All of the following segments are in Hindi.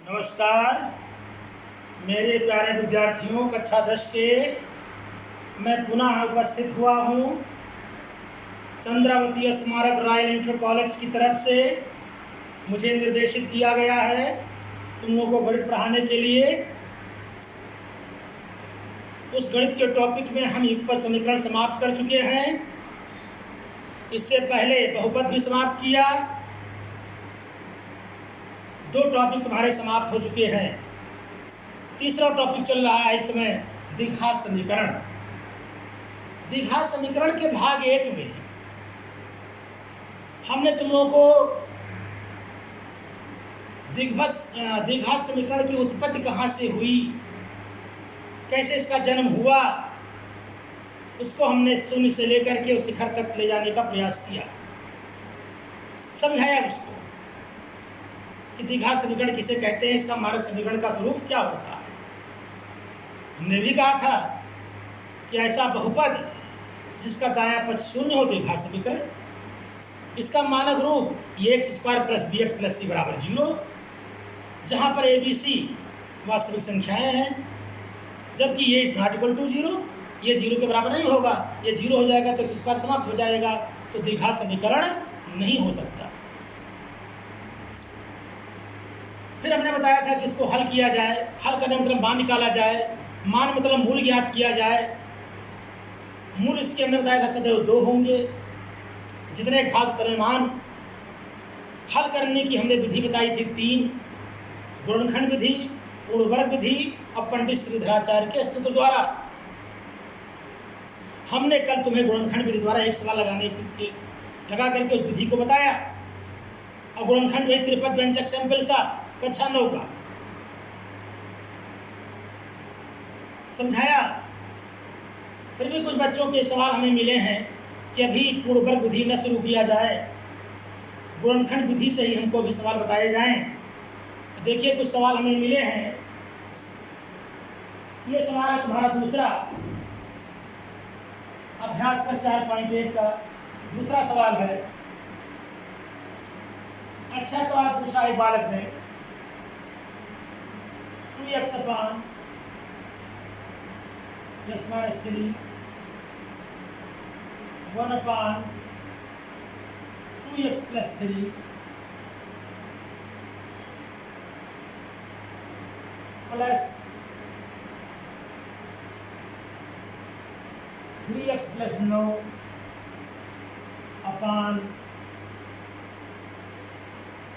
नमस्कार मेरे प्यारे विद्यार्थियों, कक्षा 10 के मैं पुनः उपस्थित हुआ हूँ चंद्रावती स्मारक रॉयल इंटर कॉलेज की तरफ से। मुझे निर्देशित किया गया है तुम लोगों को गणित पढ़ाने के लिए। उस गणित के टॉपिक में हम युगपत समीकरण समाप्त कर चुके हैं। इससे पहले बहुपद भी समाप्त किया। दो टॉपिक तुम्हारे समाप्त हो चुके हैं। तीसरा टॉपिक चल रहा है इस समय द्विघात समीकरण। द्विघात समीकरण के भाग 1 में हमने तुम लोगों को द्विघात समीकरण की उत्पत्ति कहाँ से हुई, कैसे इसका जन्म हुआ, उसको हमने शून्य से लेकर के उस शिखर तक ले जाने का प्रयास किया, समझाया उसको कि द्विघात समीकरण किसे कहते हैं, इसका मानक समीकरण का स्वरूप क्या होता है। हमने भी कहा था कि ऐसा बहुपद जिसका दायां पक्ष शून्य हो द्विघात समीकरण, इसका मानक रूप ax² + bx + c = 0, जहाँ पर a b c वास्तविक संख्याएं हैं, जबकि ये ≠ 0, ये 0 के बराबर नहीं होगा। ये 0 हो जाएगा तो x² समाप्त हो जाएगा, तो द्विघात समीकरण नहीं हो सकता। फिर हमने बताया था कि इसको हल किया जाए। हल करने मतलब मान निकाला जाए, मान मतलब मूल ज्ञात किया जाए। मूल इसके हमने बताया था सदैव 2 होंगे, जितने घात उतने मान। हल करने की हमने विधि बताई थी 3, गुणनखंड विधि, पूर्णवर्ग विधि और पंडित श्रीधराचार्य के सूत्र द्वारा। हमने कल तुम्हें गुणनखंड विधि द्वारा एक सवाल लगा करके उस विधि को बताया। और गुणनखंड विधि त्रिपद व्यंजक सैंपल सा कक्षा 9 का समझाया। फिर भी कुछ बच्चों के सवाल हमें मिले हैं कि अभी पूर्णवर्ग विधि न शुरू किया जाए, गुणनखंड विधि से ही हमको भी सवाल बताए जाएं। देखिए कुछ सवाल हमें मिले हैं। ये सवाल है तुम्हारा दूसरा अभ्यास का 4.1 का दूसरा सवाल है। अच्छा सवाल पूछा है बालक ने। 2x / x - 3 1 / 2x + 3 plus 3x + 9 अपान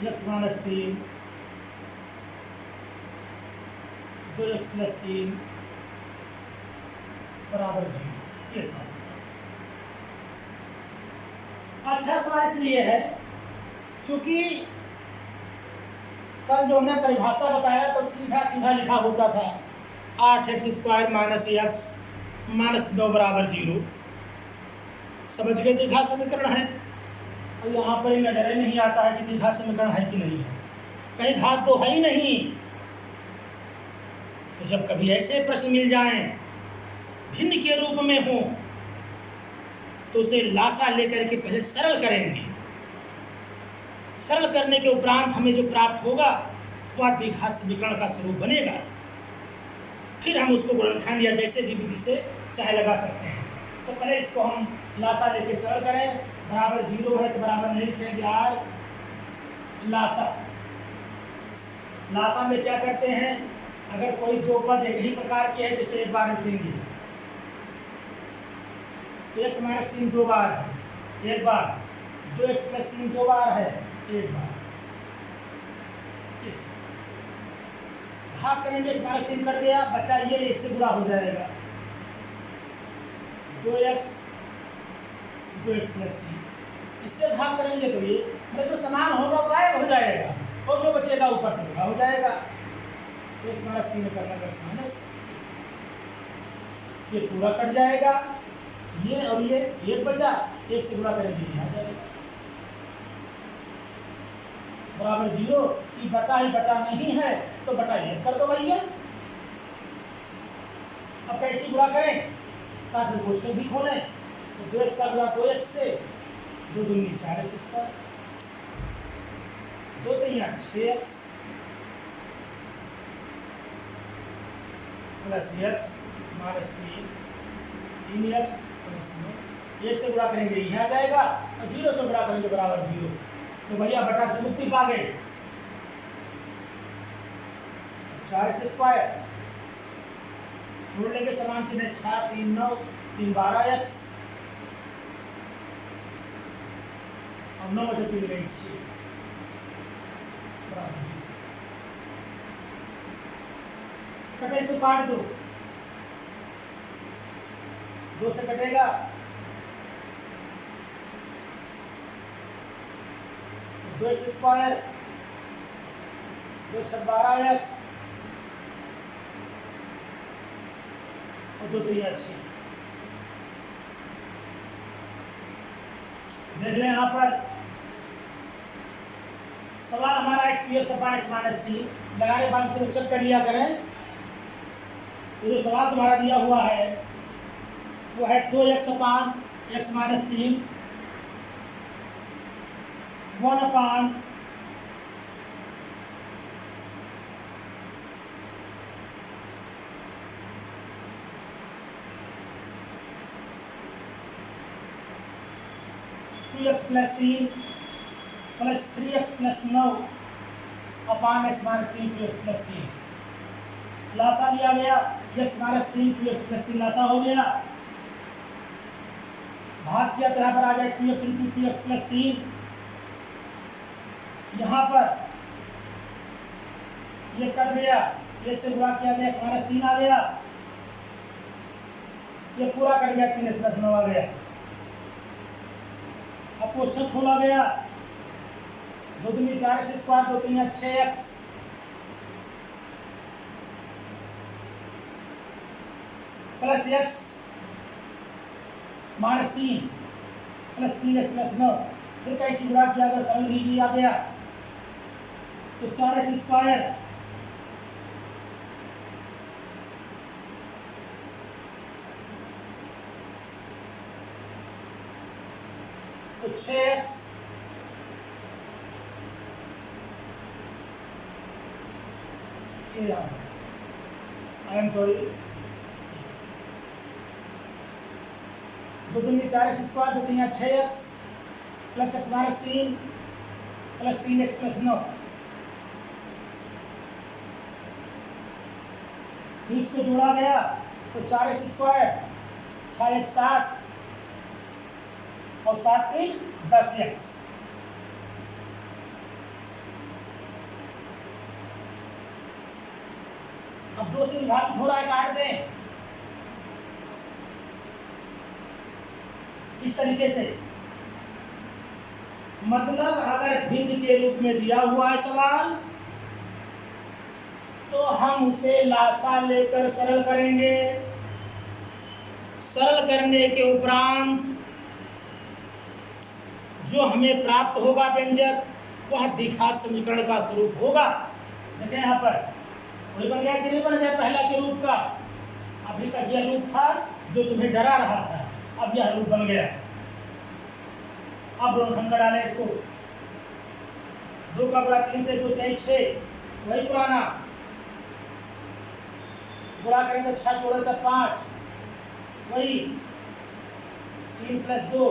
x - 3 2x + 3 = 0। ये सवाल अच्छा सवाल इसलिए है क्योंकि कल जो हमने परिभाषा बताया तो सीधा सीधा लिखा होता था 8x² - x - 9 = 0। समझ गए द्विघात समीकरण है। और यहाँ पर नजर नहीं आता है कि द्विघात समीकरण है कि नहीं है, कहीं घात तो है ही नहीं। तो जब कभी ऐसे प्रश्न मिल जाएं भिन्न के रूप में हो तो उसे लासा लेकर के पहले सरल करेंगे। सरल करने के उपरांत हमें जो प्राप्त होगा वह द्विघात समीकरण का स्वरूप बनेगा। फिर हम उसको गुणनखंड या जैसे भी विधि से चाहे लगा सकते हैं। तो पहले इसको हम लासा लेके सरल करें। बराबर 0 है तो बराबर नहीं लिखेंगे r लासा। लासा में क्या करते हैं, अगर कोई दो पद एक ही प्रकार के है तो इसे एक बार लिखेंगे। x - 3 2 बार है, एक बार। 2x + 3 2 बार है, एक बार। भाग करेंगे, x - 3 कर दिया, बचा ये, इससे गुणा हो जाएगा 2x + 3। इससे भाग करेंगे तो ये मतलब जो समान होगा वो गायब हो जाएगा और जो बचेगा ऊपर से गुणा हो जाएगा। x - 3 करना माइनस, ये पूरा कट जाएगा, ये और ये एक बचा, एक से गुणा करेंगे ये आ जाएगा बराबर 0। कि बटा ही बटा नहीं है तो बटा ये कर दो भैया। अब कैसे गुणा करें, साथ में क्वेश्चन भी खोलें। तो 2x का गुणा 2x से, 2 दूनी 4x², 2 3 6x plus x minus 3x plus 9। 1 से गुणा करेंगे यहाँ जाएगा और 0 से गुणा करेंगे बराबर 0। तो भैया बटा से मुक्ति पा गए। 4x स्क्वायर जोड़ लेंगे समान चिन्ह 6 3 9 3 12x और 9 में से 3 गई 6 बराबर 0। कटे से काट दो, 2 से कटेगा 2x स्क्वायर 2 6 12x और 2 3 6। देख लें यहाँ पर सवाल हमारा है पी एक्स अपान एक्स माइनस 3 लगाने बाद से चेक कर लिया करें। तो जो सवाल तुम्हारा दिया हुआ है वो है 2x upon x minus 3 1 upon x plus 3 plus 3x plus 9 upon x minus 3 2x plus 3। लासा लिया गया x minus 3 2x plus 3 Lasa हो गया। भाग किया तो यहाँ पर आ जाए 2x इंटू 2x प्लस 3। यहाँ पर ये कट गया, 1 से गुणा किया गया x माइनस 3 आ गया, ये पूरा कट गया 3x प्लस 9 आ गया। अब कोष्ठक खोला गया 2 दूनी 4x square 2 3 6x plus x minus 3 plus 3x plus 9। फिर कई चीज गुणा किया गया, सरल भी किया गया तो 4x स्क्वायर तो 6x आई एम सॉरी 2 दूनी 4x square 2 3 6x plus x minus 3 plus 3x plus 9। फिर इसको जोड़ा गया तो 4x स्क्वायर 6x 7 और 7 3 10x। अब 2 से विभाजित हो रहा है, काट दें इस तरीके से। मतलब अगर भिन्न के रूप में दिया हुआ है सवाल तो हम उसे लासा लेकर सरल करेंगे। सरल करने के उपरांत जो हमें प्राप्त होगा व्यंजक वह द्विघात समीकरण का स्वरूप होगा। देखें यहाँ पर वही बन गया कि नहीं बन गया पहला के रूप का। अभी तक यह रूप था जो तुम्हें डरा रहा था, अब यह रूप बन गया। अब ढंग डाले इसको 2 का बड़ा 3 से 2 3 6 वही पुराना गुणा करेंगे 6 जोड़े तक 5 वही 3 plus 2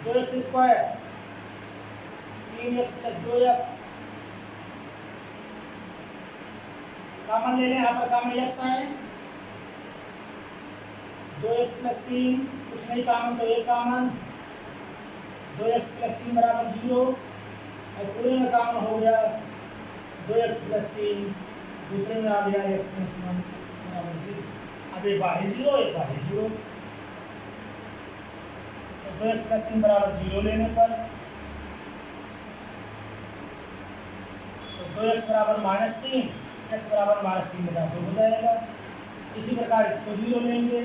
2x square 3x plus 2x common ले लें। यहाँ पर कॉमन x आए 2x प्लस 3 कुछ नहीं कॉमन तो एक कॉमन 2x प्लस 3 बराबर 0 और पूरे में कॉमन हो गया 2x प्लस 3 दूसरे में आ गया x प्लस 1 बराबर 0। अब एक बार 0 एक बार 0 तो 2x प्लस 3 बराबर 0 लेने पर तो 2x बराबर माइनस 3 x बराबर माइनस 3 बटा 2 हो जाएगा। इसी प्रकार इसको 0 लेंगे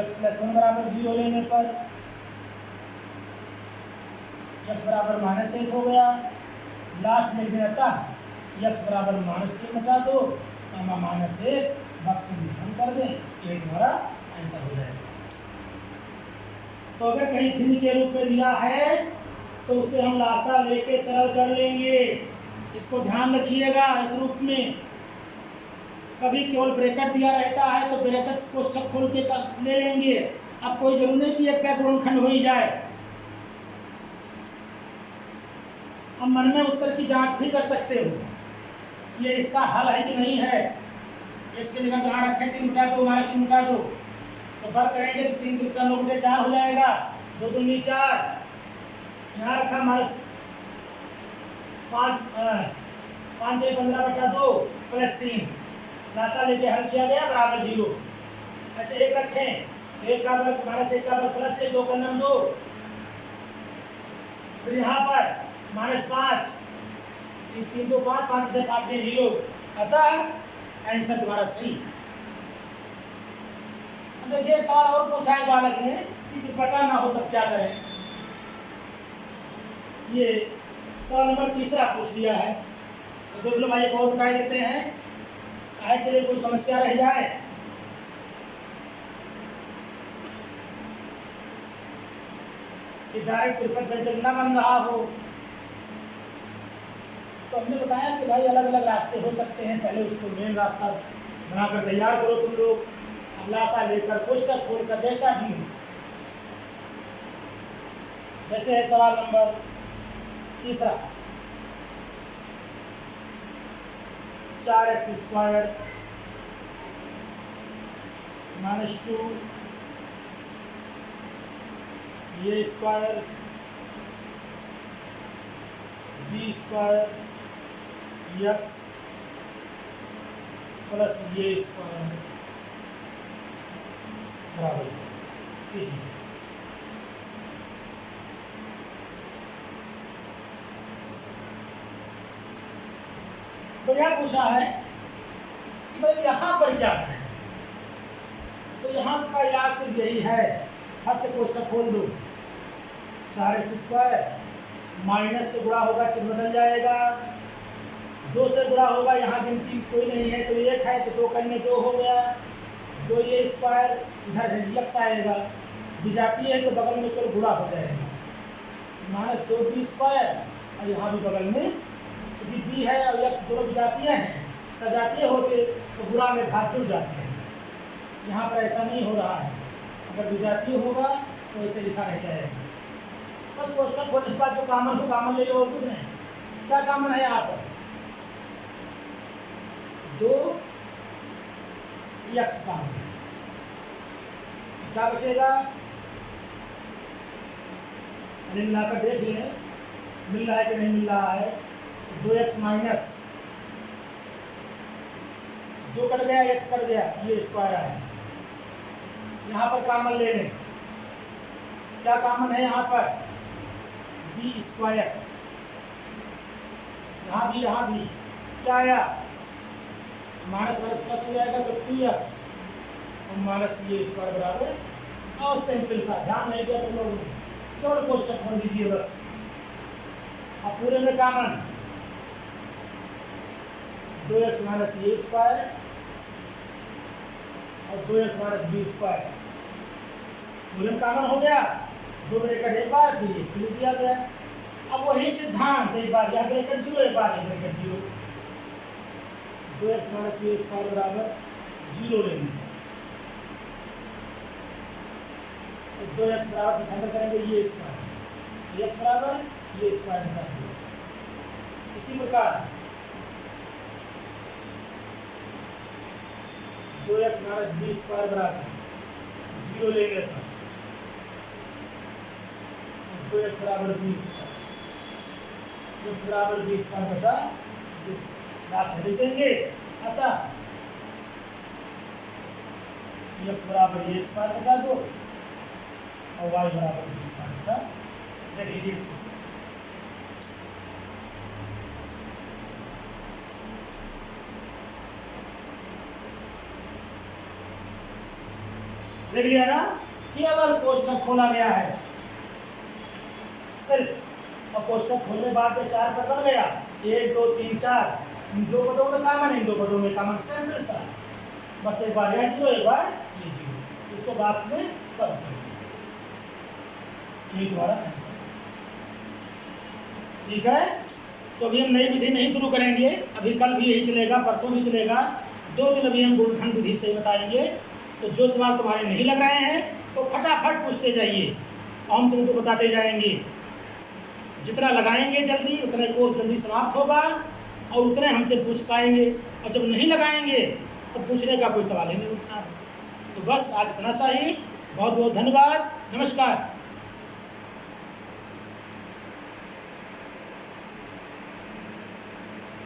x प्लस 1 बराबर 0 लेने पर x बराबर माइनस 1 हो गया। लास्ट में देता x बराबर माइनस 3 बटा 2 माइनस 1 बक्स में हम कर दें, ये हमारा आंसर हो जाएगा। तो अगर कहीं भिन्न के रूप में दिया है तो उसे हम लासा लेके सरल कर लेंगे। इसको ध्यान रखिएगा। इस रूप में कभी केवल ब्रैकेट दिया रहता है तो ब्रैकेट कोष्ठक खोल के ले लेंगे। अब कोई जरूर नहीं कि एक का गुणनखंड हो ही जाए। अब मन में उत्तर की जांच भी कर सकते हो, ये इसका हल है कि नहीं है। एक्स के जगह यहाँ रखें 3/2 माइनस 3/2, तो वर्ग करेंगे तो 3 3 9 बटे 4 हो जाएगा। 2 दूनी 4, यहाँ रखा माइनस 5 15/2 प्लस 3, लासा लेके हल किया गया बराबर 0। ऐसे एक रखें, 1 का वर्ग माइनस 1 का वर्ग प्लस 1, 2 का नम 2, फिर यहाँ पर -5, 3 2 5, 5 से 5 में 0, अतः आंसर तुम्हारा सही। देखिए एक सवाल और पूछा है बालक ने कि जो पता ना हो तब क्या करें। ये सवाल नंबर 3 पूछ दिया है, तो देख लो भाई एक और बता देते हैं, काहे के लिए कोई समस्या रह जाए। कि डायरेक्ट त्रिपद व्यंजक न बन रहा हो, तो हमने बताया कि भाई अलग अलग रास्ते हो सकते हैं। पहले उसको मेन रास्ता बनाकर तैयार करो तुम लोग, अब लासा लेकर कोष्ठक खोलकर जैसा भी हो। जैसे है सवाल नंबर 3, 4x² - 2 ये स्क्वायर b² x प्लस ये स्क्वायर बराबर कीजिए। बढ़िया पूछा है कि भाई यहाँ पर क्या है, तो यहाँ का इलाज सिर्फ यही है, हर से कोष्ठक खोल दो। 4x² माइनस से गुणा होगा चिन्ह बदल जाएगा, 2 से गुणा होगा, यहाँ गिनती कोई नहीं है तो 1 है, तो 2 करने 2 हो गया, 2 ये स्क्वायर इधर x आएगा, विजातीय है तो बगल में केवल गुणा हो जाएगा, -2b² और यहाँ भी बगल में क्योंकि b है और x दोनों विजातीय हैं, सजातीय होते तो गुणा में भाग जुड़ जाते हैं। यहाँ पर ऐसा नहीं हो रहा है, अगर विजातीय होगा तो ऐसे लिखा रह जाएगा। बस कोष्ठक खोलने के बाद जो कामन हो कामन ले लो, और कुछ नहीं। क्या कामन है यहाँ पर? 2x कामन, क्या बचेगा? मिलाकर देख लें मिल रहा है कि नहीं मिल रहा है। 2x माइनस 2 कट गया, x कट गया, ये स्क्वायर है। यहाँ पर कामन ले लें, क्या कामन है यहाँ पर? b², यहाँ भी क्या आया? माइनस प्लस हो जाएगा तो 2x और माइनस ये स्क्वायर बराबर, और सिंपल सा, ध्यान नहीं दिया तुम लोगों ने, केवल कोष्ठक खोल दीजिए बस। अब पूरे में कामन 2x माइनस ये स्क्वायर और 2x माइनस b², पूरे में कामन हो गया। 2 ब्रैकेट एक बार फिर इसको दिया गया। अब वही सिद्धांत एक बार यहाँ ब्रैकेट 0, एक बार ब्रैकेट 0, 2x माइनस ये स्क्वायर बराबर 0 लेंगे, तो 2x बराबर पीछे करेंगे ये स्क्वायर, x बराबर ये स्क्वायर निकाल दिया। इसी प्रकार 2x माइनस b² बराबर 0 लेंगे, तो 2x बराबर b², x बराबर b² बटा लास्ट में लिख देंगे। अतः x बराबर ये स्क्वायर बता दो और y बराबर b² बता देख लीजिए इसको। देख लिया ना, केवल कोष्ठक खोला गया है सिर्फ, और कोष्ठक खोलने बाद में 4 पद बन गया, 1 2 3 4, इन 2 पदों में कामन, इन 2 पदों में कामन, सिंपल सा। बस एक बार यह 0, एक बार ये 0, इसको बॉक्स में कर दो, ये तुम्हारा आंसर। ठीक है। तो अभी हम नई विधि नहीं शुरू करेंगे, अभी कल भी यही चलेगा, परसों भी चलेगा, 2 दिन अभी हम गुणनखंड विधि से ही बताएंगे। तो जो सवाल तुम्हारे नहीं लग रहे हैं तो फटाफट पूछते जाइए, हम तुमको बताते जाएंगे। जितना लगाएंगे जल्दी उतना कोर्स जल्दी समाप्त होगा और उतने हमसे पूछ पाएंगे, और जब नहीं लगाएंगे तो पूछने का कोई सवाल ही नहीं उठता। तो बस आज इतना सा ही। बहुत बहुत धन्यवाद। नमस्कार।